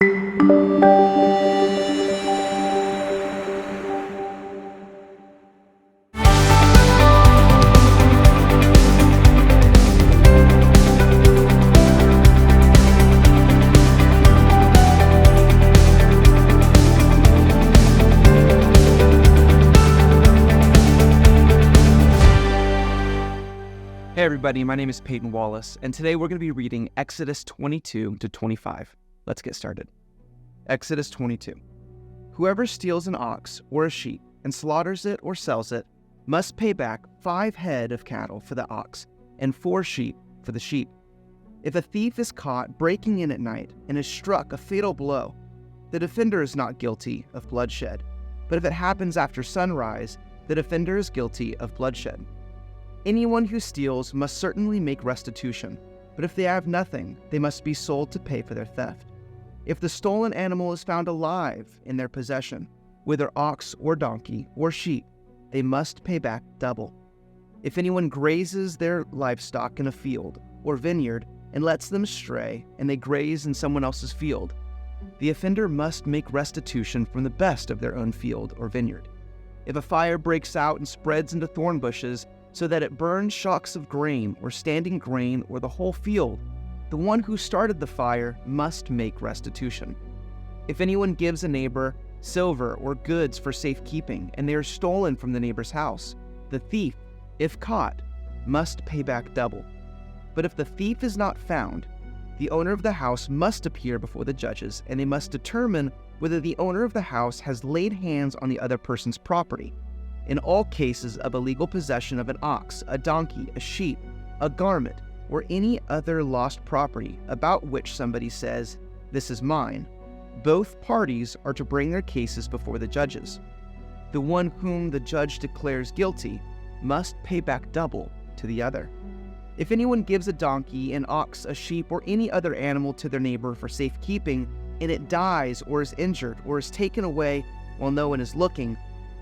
Hey everybody, my name is Payton Wallace, and today we're going to be reading Exodus 22 to 25. Let's get started. Exodus 22. Whoever steals an ox or a sheep and slaughters it or sells it must pay back 5 head of cattle for the ox and 4 sheep for the sheep. If a thief is caught breaking in at night and is struck a fatal blow, the defender is not guilty of bloodshed, but if it happens after sunrise, the defender is guilty of bloodshed. Anyone who steals must certainly make restitution, but if they have nothing, they must be sold to pay for their theft. If the stolen animal is found alive in their possession, whether ox or donkey or sheep, they must pay back double. If anyone grazes their livestock in a field or vineyard and lets them stray, and they graze in someone else's field, the offender must make restitution from the best of their own field or vineyard. If a fire breaks out and spreads into thorn bushes, so that it burns shocks of grain or standing grain or the whole field, the one who started the fire must make restitution. If anyone gives a neighbor silver or goods for safekeeping, and they are stolen from the neighbor's house, the thief, if caught, must pay back double. But if the thief is not found, the owner of the house must appear before the judges, and they must determine whether the owner of the house has laid hands on the other person's property. In all cases of illegal possession of an ox, a donkey, a sheep, a garment, or any other lost property about which somebody says, "This is mine," both parties are to bring their cases before the judges. The one whom the judge declares guilty must pay back double to the other. If anyone gives a donkey, an ox, a sheep, or any other animal to their neighbor for safekeeping, and it dies or is injured or is taken away while no one is looking,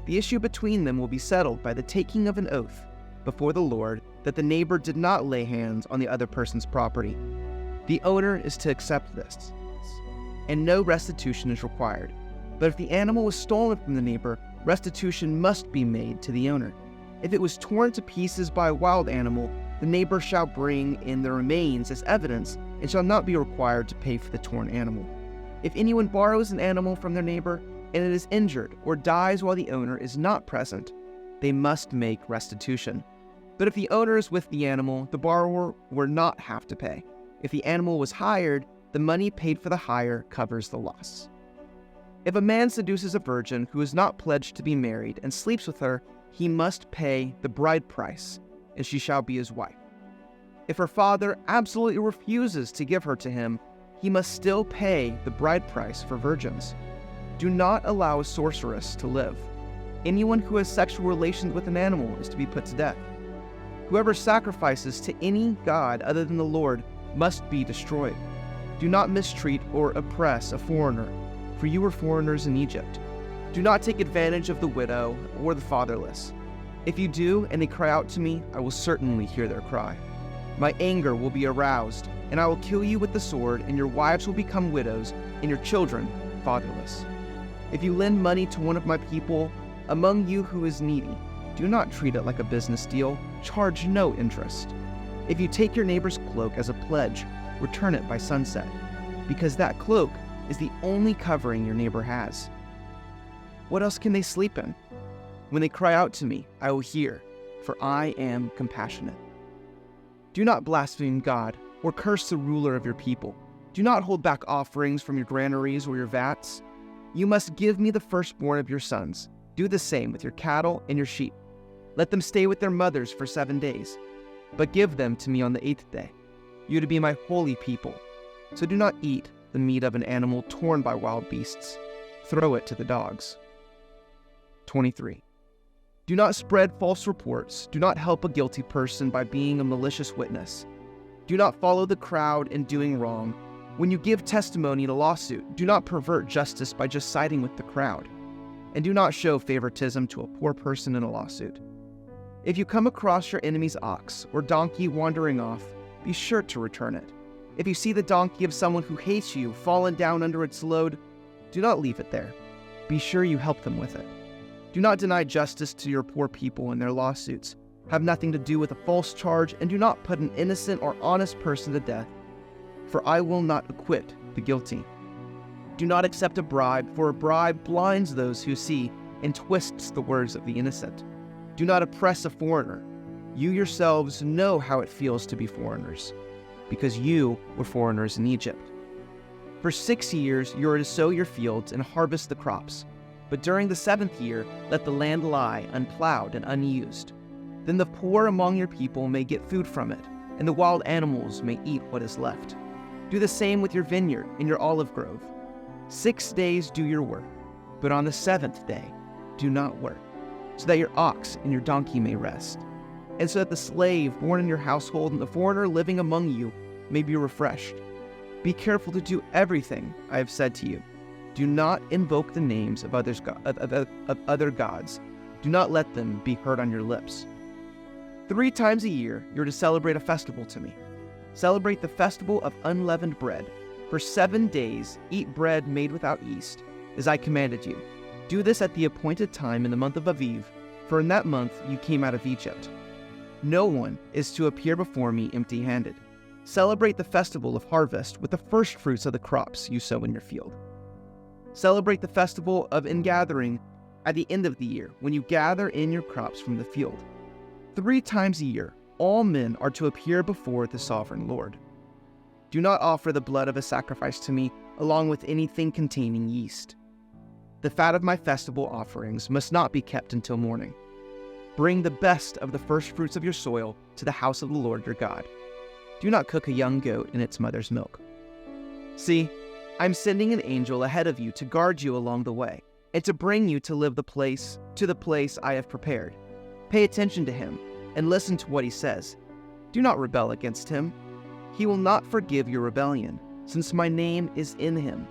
the issue between them will be settled by the taking of an oath before the Lord that the neighbor did not lay hands on the other person's property. The owner is to accept this, and no restitution is required. But if the animal was stolen from the neighbor, restitution must be made to the owner. If it was torn to pieces by a wild animal, the neighbor shall bring in the remains as evidence and shall not be required to pay for the torn animal. If anyone borrows an animal from their neighbor, and it is injured or dies while the owner is not present, they must make restitution. But if the owner is with the animal, the borrower will not have to pay. If the animal was hired, the money paid for the hire covers the loss. If a man seduces a virgin who is not pledged to be married and sleeps with her, he must pay the bride price, and she shall be his wife. If her father absolutely refuses to give her to him, he must still pay the bride price for virgins. Do not allow a sorceress to live. Anyone who has sexual relations with an animal is to be put to death. Whoever sacrifices to any god other than the Lord must be destroyed. Do not mistreat or oppress a foreigner, for you were foreigners in Egypt. Do not take advantage of the widow or the fatherless. If you do, and they cry out to me, I will certainly hear their cry. My anger will be aroused, and I will kill you with the sword, and your wives will become widows, and your children fatherless. If you lend money to one of my people among you who is needy, do not treat it like a business deal. Charge no interest. If you take your neighbor's cloak as a pledge, return it by sunset, because that cloak is the only covering your neighbor has. What else can they sleep in? When they cry out to me, I will hear, for I am compassionate. Do not blaspheme God or curse the ruler of your people. Do not hold back offerings from your granaries or your vats. You must give me the firstborn of your sons. Do the same with your cattle and your sheep. Let them stay with their mothers for 7 days, but give them to me on the 8th day. You are to be my holy people. So do not eat the meat of an animal torn by wild beasts. Throw it to the dogs. 23. Do not spread false reports. Do not help a guilty person by being a malicious witness. Do not follow the crowd in doing wrong. When you give testimony in a lawsuit, do not pervert justice by just siding with the crowd. And do not show favoritism to a poor person in a lawsuit. If you come across your enemy's ox or donkey wandering off, be sure to return it. If you see the donkey of someone who hates you fallen down under its load, do not leave it there. Be sure you help them with it. Do not deny justice to your poor people in their lawsuits. Have nothing to do with a false charge, and do not put an innocent or honest person to death, for I will not acquit the guilty. Do not accept a bribe, for a bribe blinds those who see and twists the words of the innocent. Do not oppress a foreigner. You yourselves know how it feels to be foreigners, because you were foreigners in Egypt. For 6 years you are to sow your fields and harvest the crops, but during the 7th year let the land lie unplowed and unused. Then the poor among your people may get food from it, and the wild animals may eat what is left. Do the same with your vineyard and your olive grove. 6 days do your work, but on the 7th day do not work, so that your ox and your donkey may rest, and so that the slave born in your household and the foreigner living among you may be refreshed. Be careful to do everything I have said to you. Do not invoke the names of other gods. Do not let them be heard on your lips. 3 times a year you are to celebrate a festival to me. Celebrate the festival of unleavened bread. For 7 days eat bread made without yeast, as I commanded you. Do this at the appointed time in the month of Aviv, for in that month you came out of Egypt. No one is to appear before me empty-handed. Celebrate the festival of harvest with the first fruits of the crops you sow in your field. Celebrate the festival of ingathering at the end of the year, when you gather in your crops from the field. 3 times a year, all men are to appear before the sovereign Lord. Do not offer the blood of a sacrifice to me, along with anything containing yeast. The fat of my festival offerings must not be kept until morning. Bring the best of the first fruits of your soil to the house of the Lord your God. Do not cook a young goat in its mother's milk. See, I am sending an angel ahead of you to guard you along the way, and to bring you to the place I have prepared. Pay attention to him, and listen to what he says. Do not rebel against him. He will not forgive your rebellion, since my name is in him.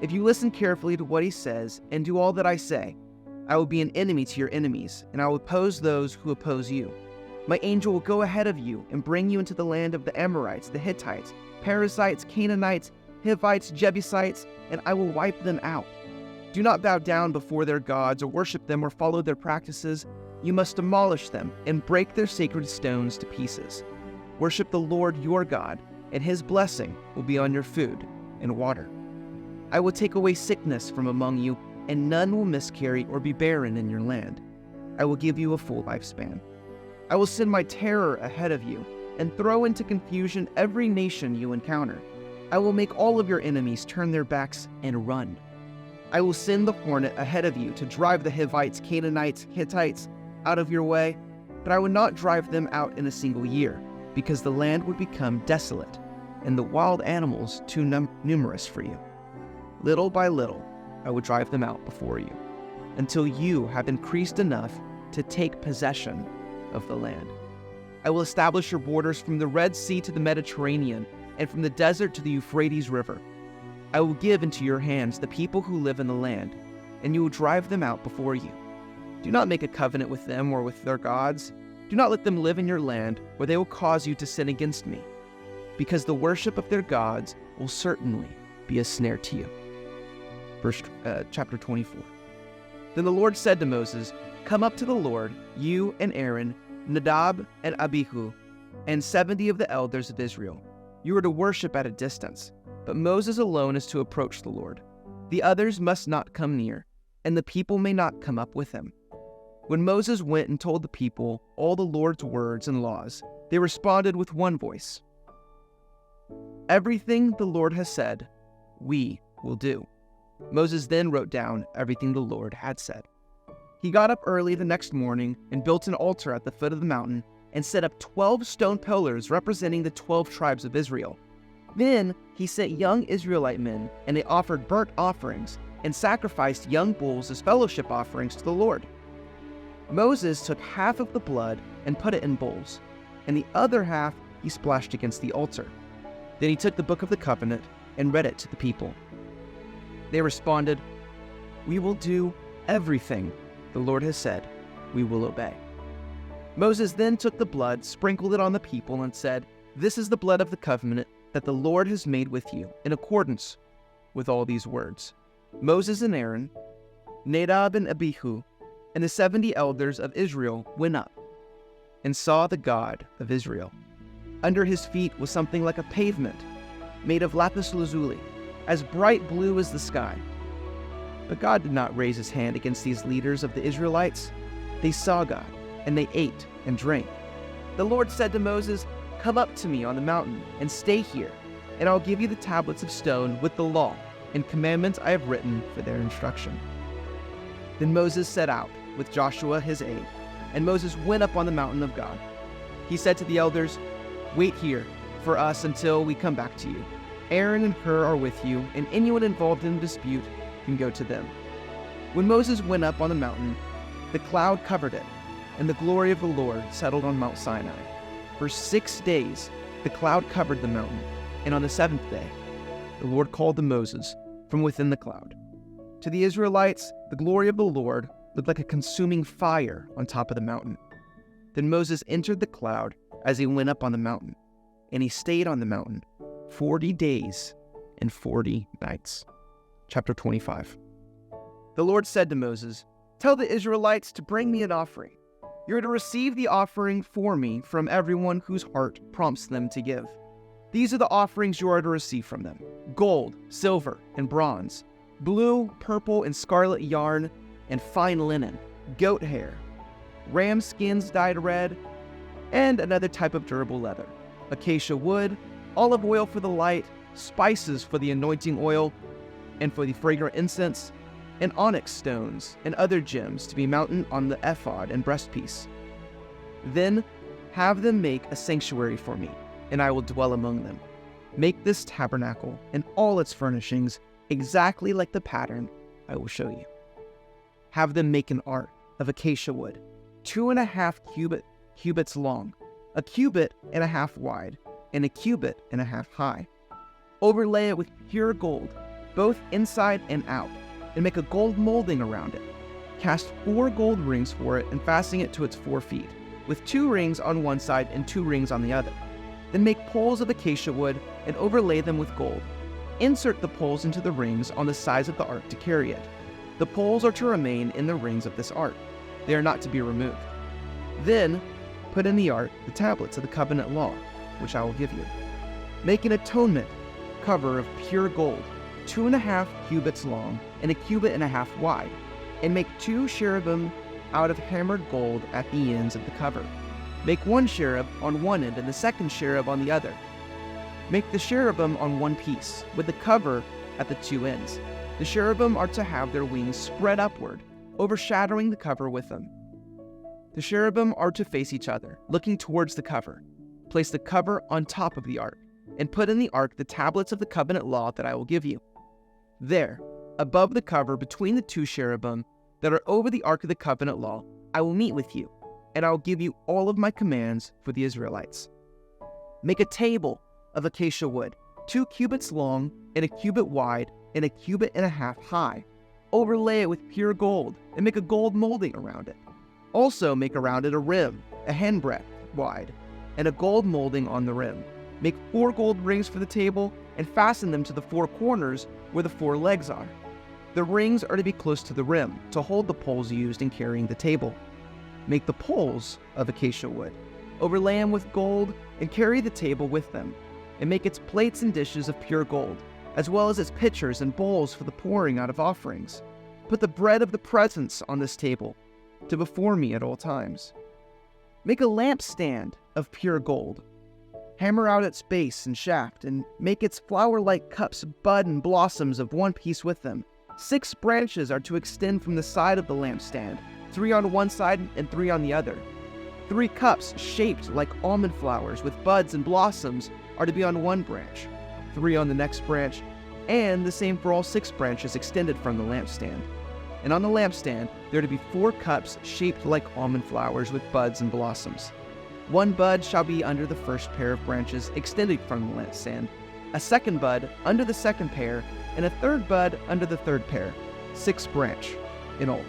If you listen carefully to what he says, and do all that I say, I will be an enemy to your enemies, and I will oppose those who oppose you. My angel will go ahead of you and bring you into the land of the Amorites, the Hittites, Perizzites, Canaanites, Hivites, Jebusites, and I will wipe them out. Do not bow down before their gods or worship them or follow their practices. You must demolish them and break their sacred stones to pieces. Worship the Lord your God, and his blessing will be on your food and water. I will take away sickness from among you, and none will miscarry or be barren in your land. I will give you a full lifespan. I will send my terror ahead of you, and throw into confusion every nation you encounter. I will make all of your enemies turn their backs and run. I will send the hornet ahead of you to drive the Hivites, Canaanites, Hittites out of your way, but I would not drive them out in a single year, because the land would become desolate, and the wild animals too numerous for you. Little by little, I would drive them out before you, until you have increased enough to take possession of the land. I will establish your borders from the Red Sea to the Mediterranean, and from the desert to the Euphrates River. I will give into your hands the people who live in the land, and you will drive them out before you. Do not make a covenant with them or with their gods. Do not let them live in your land, where they will cause you to sin against me, because the worship of their gods will certainly be a snare to you. Chapter 24. Then the Lord said to Moses, Come up to the Lord, you and Aaron, Nadab and Abihu, and 70 of the elders of Israel. You are to worship at a distance, but Moses alone is to approach the Lord. The others must not come near, and the people may not come up with him. When Moses went and told the people all the Lord's words and laws, they responded with one voice, Everything the Lord has said, we will do. Moses then wrote down everything the Lord had said. He got up early the next morning and built an altar at the foot of the mountain and set up 12 stone pillars representing the 12 tribes of Israel. Then he sent young Israelite men, and they offered burnt offerings and sacrificed young bulls as fellowship offerings to the Lord. Moses took half of the blood and put it in bowls, and the other half he splashed against the altar. Then he took the book of the covenant and read it to the people. They responded, We will do everything the Lord has said. We will obey. Moses then took the blood, sprinkled it on the people, and said, This is the blood of the covenant that the Lord has made with you in accordance with all these words. Moses and Aaron, Nadab and Abihu, and the 70 elders of Israel went up and saw the God of Israel. Under his feet was something like a pavement made of lapis lazuli, as bright blue as the sky. But God did not raise his hand against these leaders of the Israelites. They saw God, and they ate and drank. The Lord said to Moses, "Come up to me on the mountain and stay here, and I'll give you the tablets of stone with the law and commandments I have written for their instruction." Then Moses set out with Joshua his aide, and Moses went up on the mountain of God. He said to the elders, "Wait here for us until we come back to you. Aaron and Hur are with you, and anyone involved in a dispute can go to them." When Moses went up on the mountain, the cloud covered it, and the glory of the Lord settled on Mount Sinai. For 6 days the cloud covered the mountain, and on the 7th day the Lord called to Moses from within the cloud. To the Israelites, the glory of the Lord looked like a consuming fire on top of the mountain. Then Moses entered the cloud as he went up on the mountain, and he stayed on the mountain 40 days and 40 nights. Chapter 25. The Lord said to Moses, "Tell the Israelites to bring me an offering. You are to receive the offering for me from everyone whose heart prompts them to give. These are the offerings you are to receive from them: gold, silver, and bronze, blue, purple, and scarlet yarn, and fine linen, goat hair, ram skins dyed red, and another type of durable leather, acacia wood, olive oil for the light, spices for the anointing oil, and for the fragrant incense, and onyx stones and other gems to be mounted on the ephod and breastpiece. Then have them make a sanctuary for me, and I will dwell among them. Make this tabernacle and all its furnishings exactly like the pattern I will show you. Have them make an ark of acacia wood, 2.5 cubits long, 1.5 cubits wide, and 1.5 cubits high. Overlay it with pure gold, both inside and out, and make a gold molding around it. Cast 4 gold rings for it and fasten it to its 4 feet, with 2 rings on one side and 2 rings on the other. Then make poles of acacia wood and overlay them with gold. Insert the poles into the rings on the sides of the ark to carry it. The poles are to remain in the rings of this ark. They are not to be removed. Then put in the ark the tablets of the covenant law, which I will give you. Make an atonement cover of pure gold, 2.5 cubits long and 1.5 cubits wide, and make 2 cherubim out of hammered gold at the ends of the cover. Make 1 cherub on one end and the second cherub on the other. Make the cherubim on one piece, with the cover at the 2 ends. The cherubim are to have their wings spread upward, overshadowing the cover with them. The cherubim are to face each other, looking towards the cover. Place the cover on top of the ark, and put in the ark the tablets of the covenant law that I will give you. There, above the cover between the 2 cherubim that are over the ark of the covenant law, I will meet with you, and I will give you all of my commands for the Israelites. Make a table of acacia wood, 2 cubits long and 1 cubit wide and 1.5 cubits high. Overlay it with pure gold, and make a gold molding around it. Also make around it a rim, a handbreadth wide, and a gold molding on the rim. Make 4 gold rings for the table, and fasten them to the 4 corners where the 4 legs are. The rings are to be close to the rim, to hold the poles used in carrying the table. Make the poles of acacia wood. Overlay them with gold, and carry the table with them, and make its plates and dishes of pure gold, as well as its pitchers and bowls for the pouring out of offerings. Put the bread of the presence on this table, to before me at all times. Make a lampstand of pure gold. Hammer out its base and shaft, and make its flower-like cups bud and blossoms of one piece with them. 6 branches are to extend from the side of the lampstand, 3 on one side and 3 on the other. 3 cups shaped like almond flowers with buds and blossoms are to be on one branch, 3 on the next branch, and the same for all 6 branches extended from the lampstand. And on the lampstand there are to be 4 cups shaped like almond flowers with buds and blossoms. 1 bud shall be under the first pair of branches extended from the lampstand, a 2nd bud under the 2nd pair, and a 3rd bud under the 3rd pair, 6 branch in all.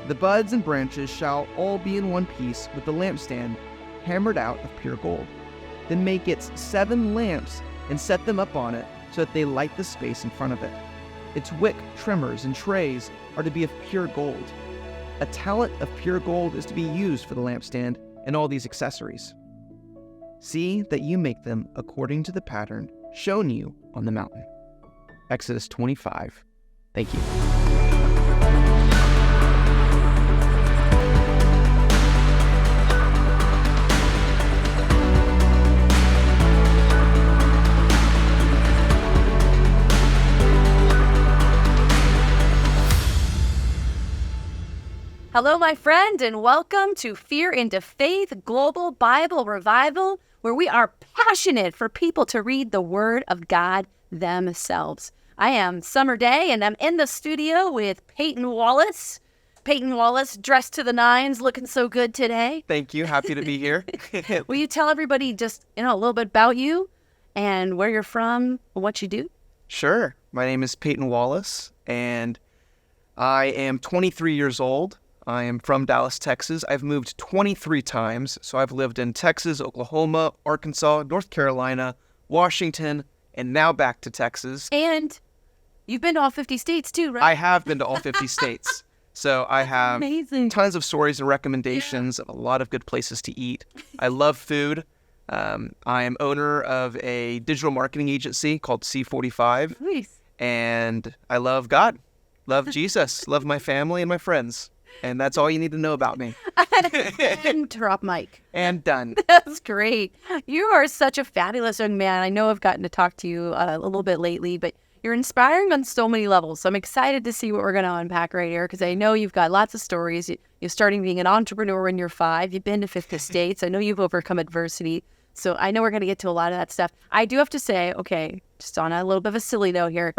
The buds and branches shall all be in one piece with the lampstand hammered out of pure gold. Then make its 7 lamps and set them up on it so that they light the space in front of it. Its wick, trimmers, and trays are to be of pure gold. A talent of pure gold is to be used for the lampstand and all these accessories. See that you make them according to the pattern shown you on the mountain. Exodus 25. Thank you. Hello, my friend, and welcome to Fear into Faith Global Bible Revival, where we are passionate for people to read the Word of God themselves. I am Summer Day, and I'm in the studio with Payton Wallace. Payton Wallace, dressed to the nines, looking so good today. Thank you. Happy to be here. Will you tell everybody just, a little bit about you and where you're from, what you do? Sure. My name is Payton Wallace, and I am 23 years old. I am from Dallas, Texas. I've moved 23 times, so I've lived in Texas, Oklahoma, Arkansas, North Carolina, Washington, and now back to Texas. And you've been to all 50 states too, right? I have been to all 50 states. So I have amazing. Tons of stories and recommendations of a lot of good places to eat. I love food. I am owner of a digital marketing agency called C45. Nice. And I love God, love Jesus, love my family and my friends. And that's all you need to know about me. And drop mic. And done. That's great. You are such a fabulous young man. I know I've gotten to talk to you a little bit lately, but you're inspiring on so many levels. So I'm excited to see what we're going to unpack right here, because I know you've got lots of stories. You're starting being an entrepreneur when you're 5. You've been to 50 states. I know you've overcome adversity. So I know we're going to get to a lot of that stuff. I do have to say, okay, just on a little bit of a silly note here.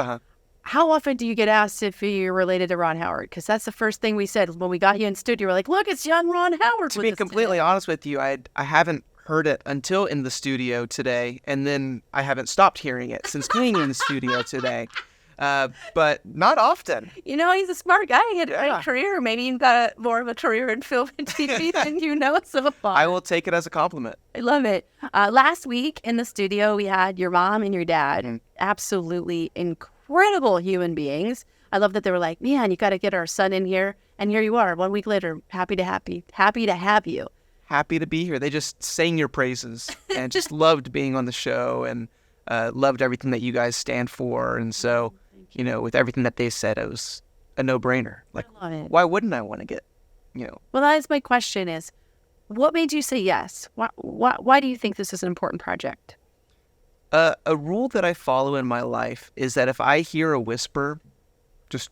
How often do you get asked if you're related to Ron Howard? Because that's the first thing we said when we got you in studio. We're like, look, it's young Ron Howard. To be completely honest with you, I haven't heard it until in the studio today, and then I haven't stopped hearing it since being in the studio today. But not often. He's a smart guy. He had a career. Maybe you've got more of a career in film and TV than you know so far. I will take it as a compliment. I love it. Last week in the studio, we had your mom and your dad. Absolutely incredible human beings. I love that they were like, man, you got to get our son in here. And here you are 1 week later, happy to have you. Happy to be here. They just sang your praises and just loved being on the show and loved everything that you guys stand for. And so, with everything that they said, it was a no-brainer. Like, I love it. Why wouldn't I want to get, Well, that is my question is, what made you say yes? Why do you think this is an important project? A rule that I follow in my life is that if I hear a whisper, just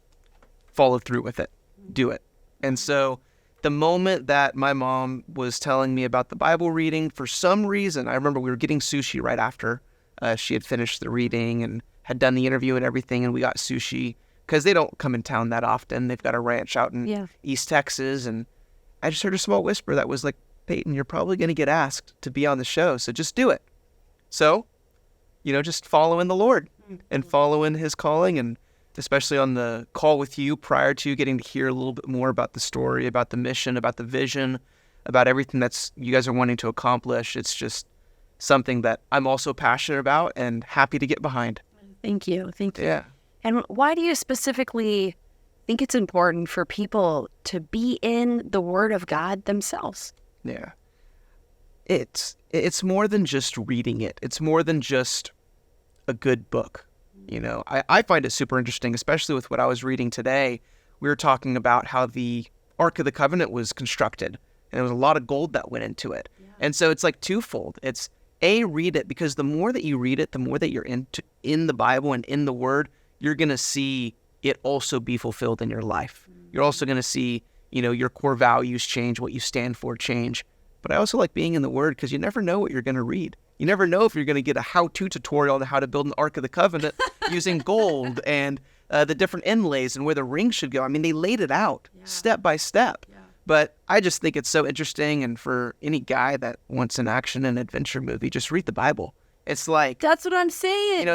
follow through with it. Do it. And so the moment that my mom was telling me about the Bible reading, for some reason, I remember we were getting sushi right after she had finished the reading and had done the interview and everything, and we got sushi because they don't come in town that often. They've got a ranch out in East Texas, and I just heard a small whisper that was like, Payton, you're probably going to get asked to be on the show, so just do it. So, just following the Lord and following his calling, and especially on the call with you prior to getting to hear a little bit more about the story, about the mission, about the vision, about everything that's you guys are wanting to accomplish. It's just something that I'm also passionate about and happy to get behind. Thank you. Yeah. And why do you specifically think it's important for people to be in the Word of God themselves? Yeah. It's more than just reading it. It's more than just a good book. I find it super interesting, especially with what I was reading today. We were talking about how the Ark of the Covenant was constructed, and there was a lot of gold that went into it. Yeah. And so it's like twofold. It's read it, because the more that you read it, the more that you're in the Bible and in the Word, you're going to see it also be fulfilled in your life. You're also going to see, your core values change, what you stand for change. But I also like being in the Word because you never know what you're going to read. You never know if you're going to get a how-to tutorial on how to build an Ark of the Covenant using gold and the different inlays and where the ring should go. I mean, they laid it out step by step. Yeah. But I just think it's so interesting. And for any guy that wants an action and adventure movie, just read the Bible. It's like... That's what I'm saying.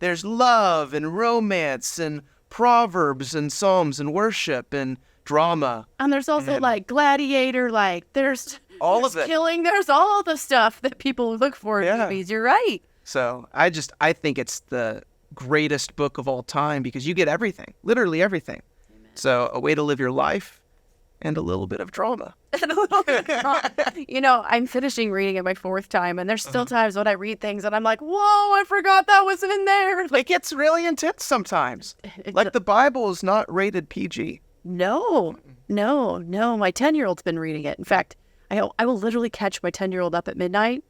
There's love and romance and Proverbs and Psalms and worship and drama. And there's also Gladiator, there's all of it. Killing, there's all the stuff that people look for in movies. You're right. So I think it's the greatest book of all time because you get everything, literally everything. Amen. So a way to live your life and a little bit of drama. I'm finishing reading it my 4th time, and there's still times when I read things and I'm like, whoa, I forgot that was in there. It gets really intense sometimes. Like the Bible is not rated PG. No. My 10-year-old's been reading it. In fact, I will literally catch my 10-year-old up at midnight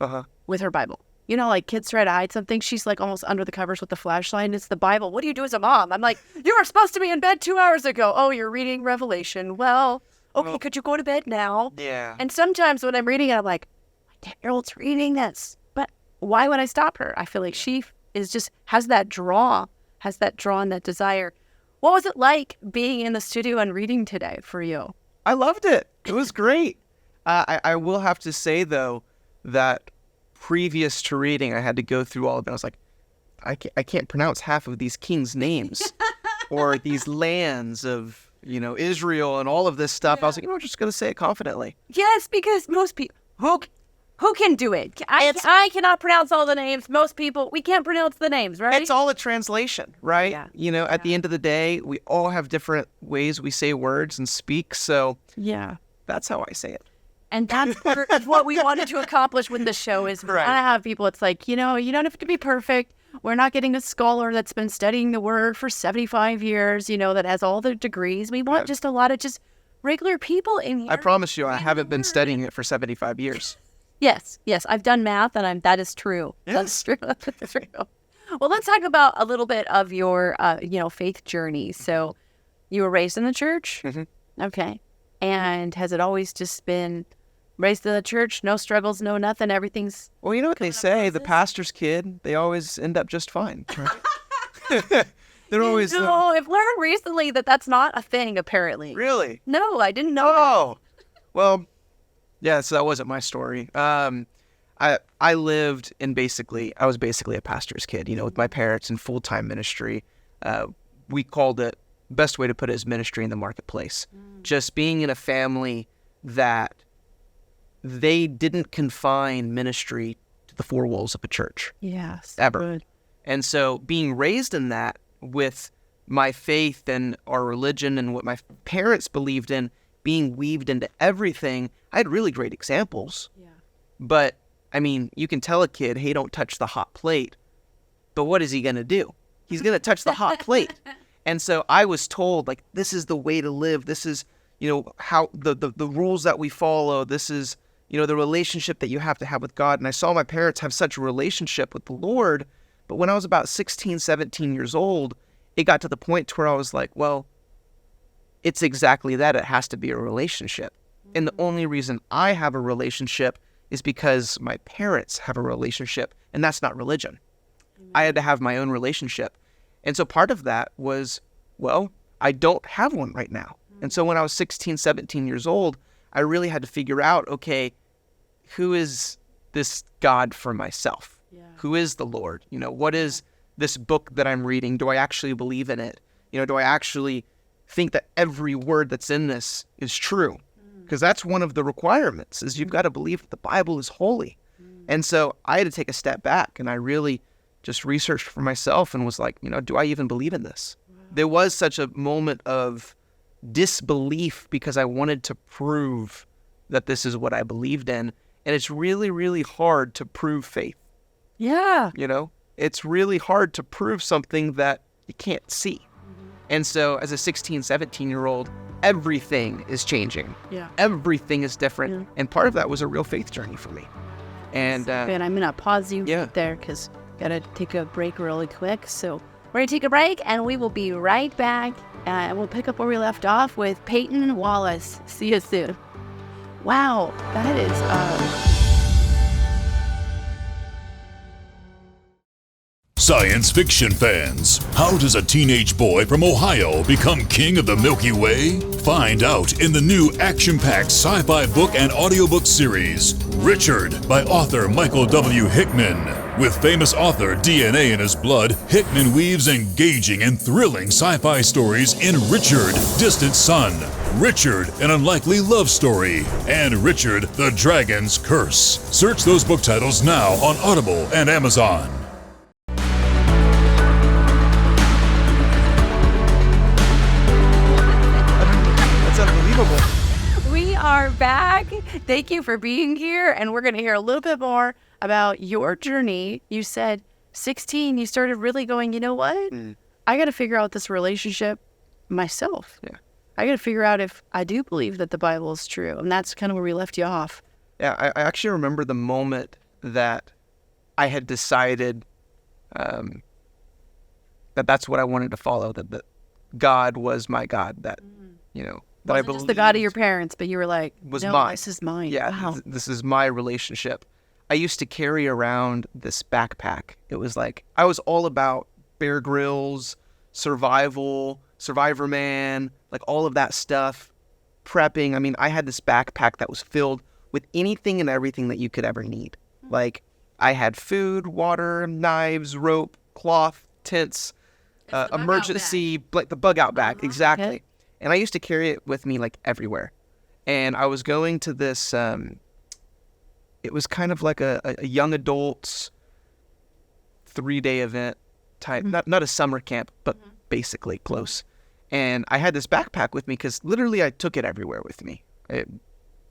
with her Bible. Like kids try to hide something. She's like almost under the covers with the flashlight, and it's the Bible. What do you do as a mom? I'm like, you were supposed to be in bed 2 hours ago. Oh, you're reading Revelation. Well, okay, could you go to bed now? Yeah. And sometimes when I'm reading it, I'm like, my 10-year-old's reading this. But why would I stop her? I feel like she has that draw and that desire. What was it like being in the studio and reading today for you? I loved it. It was great. I will have to say, though, that previous to reading, I had to go through all of it. I was like, I can't pronounce half of these kings' names or these lands of, Israel and all of this stuff. Yeah. I was like, I'm just going to say it confidently. Yes, because most people, who can do it? I cannot pronounce all the names. Most people, we can't pronounce the names, right? It's all a translation, right? Yeah. At the end of the day, we all have different ways we say words and speak. So yeah, that's how I say it. And that's what we wanted to accomplish with the show is right. I have people, it's like, you don't have to be perfect. We're not getting a scholar that's been studying the word for 75 years, that has all the degrees. We want just a lot of just regular people in here. I promise you, I haven't been studying it for 75 years. Yes, I've done math, and that is true. Yes. That's true. Well, let's talk about a little bit of your, faith journey. So you were raised in the church? Mm-hmm. Okay. And has it always just been raised in the church, no struggles, no nothing, everything's... Well, you know what they say, the pastor's kid, they always end up just fine. Right? They're always... No, I've learned recently that that's not a thing, apparently. Really? No, I didn't know. Oh, well, yeah, so that wasn't my story. I was basically a pastor's kid, with my parents in full-time ministry. We called it, best way to put it is ministry in the marketplace. Just being in a family that they didn't confine ministry to the 4 walls of a church. Yes. Ever. Good. And so being raised in that with my faith and our religion and what my parents believed in being weaved into everything, I had really great examples. Yeah. But, you can tell a kid, hey, don't touch the hot plate. But what is he going to do? He's going to touch the hot plate. And so I was told, this is the way to live. This is, how the rules that we follow. This is, the relationship that you have to have with God. And I saw my parents have such a relationship with the Lord. But when I was about 16, 17 years old, it got to the point where I was like, well, it's exactly that. It has to be a relationship. Mm-hmm. And the only reason I have a relationship is because my parents have a relationship. And that's not religion. Mm-hmm. I had to have my own relationship. And so part of that was, well, I don't have one right now. Mm-hmm. And so when I was 16, 17 years old, I really had to figure out, okay, who is this God for myself? Yeah. Who is the Lord? What is this book that I'm reading? Do I actually believe in it? Do I actually think that every word that's in this is true? Because that's one of the requirements, is you've got to believe that the Bible is holy. And so I had to take a step back, and I really just researched for myself and was like, do I even believe in this? Wow. There was such a moment of disbelief because I wanted to prove that this is what I believed in. And it's really, really hard to prove faith. Yeah. It's really hard to prove something that you can't see. Mm-hmm. And so as a 16, 17-year-old, everything is changing. Yeah. Everything is different. Yeah. And part of that was a real faith journey for me. And I'm going to pause you there because got to take a break really quick. So we're going to take a break and we will be right back. And we'll pick up where we left off with Payton Wallace. See you soon. Wow, that is... Science fiction fans, how does a teenage boy from Ohio become king of the Milky Way? Find out in the new action-packed sci-fi book and audiobook series, Richard, by author Michael W. Hickman. With famous author DNA in his blood, Hickman weaves engaging and thrilling sci-fi stories in Richard, Distant Sun, Richard, an unlikely love story, and Richard, the Dragon's Curse. Search those book titles now on Audible and Amazon. are back. Thank you for being here. And we're going to hear a little bit more about your journey. You said 16, you started really going, you know what? I got to figure out this relationship myself. Yeah. I got to figure out if I do believe that the Bible is true. And that's kind of where we left you off. Yeah, I actually remember the moment that I had decided that that's what I wanted to follow, that God was my God, that, that I Wasn't believed just the God of your parents, but you were like, was no, mine. this is mine. Yeah, Wow. this is my relationship. I used to carry around this backpack. It was like, I was all about Bear Grylls, survival, Survivor Man, like all of that stuff, prepping. I mean, I had this backpack that was filled with anything and everything that you could ever need. Like, I had food, water, knives, rope, cloth, tents, emergency, like the bug out bag, exactly. Okay. And I used to carry it with me like everywhere. And I was going to this, it was kind of like a young adults 3-day event type, not a summer camp, but basically close. And I had this backpack with me because literally I took it everywhere with me. It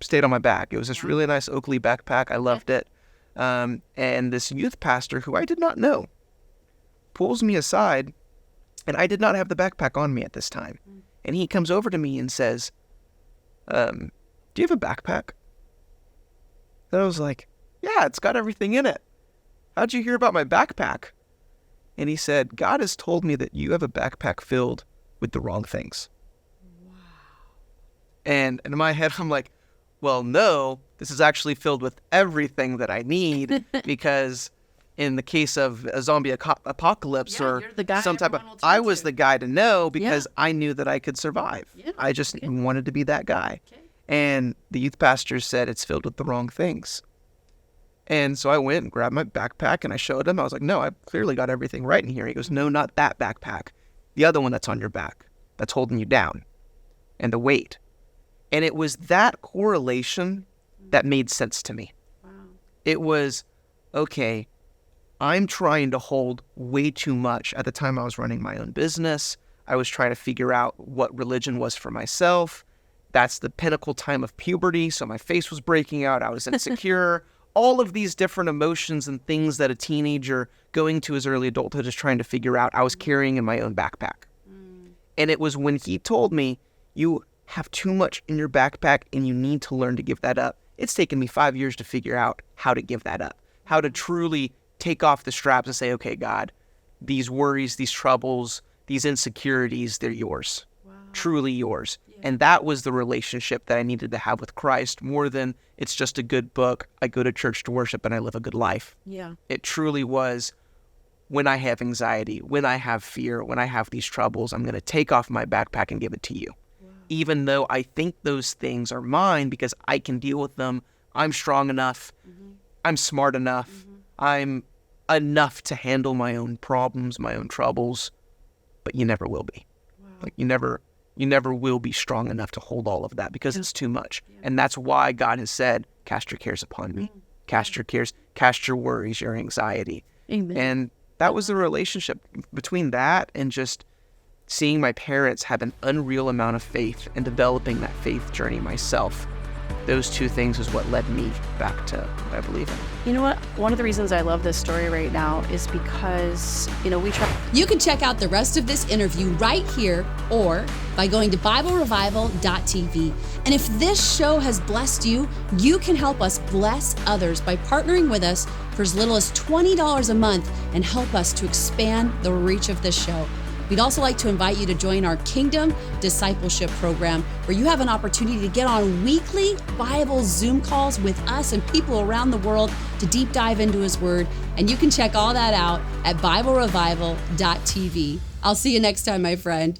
stayed on my back. It was this really nice Oakley backpack. I loved it. And this youth pastor who I did not know pulls me aside, and I did not have the backpack on me at this time. And he comes over to me and says, do you have a backpack? And I was like, yeah, it's got everything in it. How'd you hear about my backpack? And he said, God has told me that you have a backpack filled with the wrong things. Wow. And in my head, I'm like, well, no, this is actually filled with everything that I need because in the case of a zombie apocalypse or some type of, I was the guy to know because I knew that I could survive. Yeah. I just wanted to be that guy. Okay. And the youth pastor said it's filled with the wrong things. And so I went and grabbed my backpack and I showed him. I was like, no, I clearly got everything right in here. He goes, no, not that backpack. The other one that's on your back, that's holding you down, and the weight. And it was that correlation that made sense to me. Wow. It was, okay, I'm trying to hold way too much. At the time I was running my own business. I was trying to figure out what religion was for myself. That's the pinnacle time of puberty. So my face was breaking out. I was insecure. All of these different emotions and things that a teenager going to his early adulthood is trying to figure out, I was carrying in my own backpack. And it was when he told me, you have too much in your backpack and you need to learn to give that up. It's taken me 5 years to figure out how to give that up, how to truly take off the straps and say, okay, God, these worries, these troubles, these insecurities, they're yours, truly yours. Yeah. And that was the relationship that I needed to have with Christ more than it's just a good book. I go to church to worship and I live a good life. Yeah. It truly was, when I have anxiety, when I have fear, when I have these troubles, I'm going to take off my backpack and give it to you. Wow. Even though I think those things are mine because I can deal with them. I'm strong enough. I'm smart enough. I'm enough to handle my own problems, my own troubles, but you never will be. Wow. Like you never will be strong enough to hold all of that because it's too much. Yeah. And that's why God has said, cast your cares upon me. Cast your cares, cast your worries, your anxiety. Amen. And that was the relationship between that and just seeing my parents have an unreal amount of faith and developing that faith journey myself. Those two things is what led me back to what I believe in. You know what? One of the reasons I love this story right now is because, we try. You can check out the rest of this interview right here or by going to BibleRevival.tv. And if this show has blessed you, you can help us bless others by partnering with us for as little as $20 a month and help us to expand the reach of this show. We'd also like to invite you to join our Kingdom Discipleship Program, where you have an opportunity to get on weekly Bible Zoom calls with us and people around the world to deep dive into His Word. And you can check all that out at BibleRevival.tv. I'll see you next time, my friend.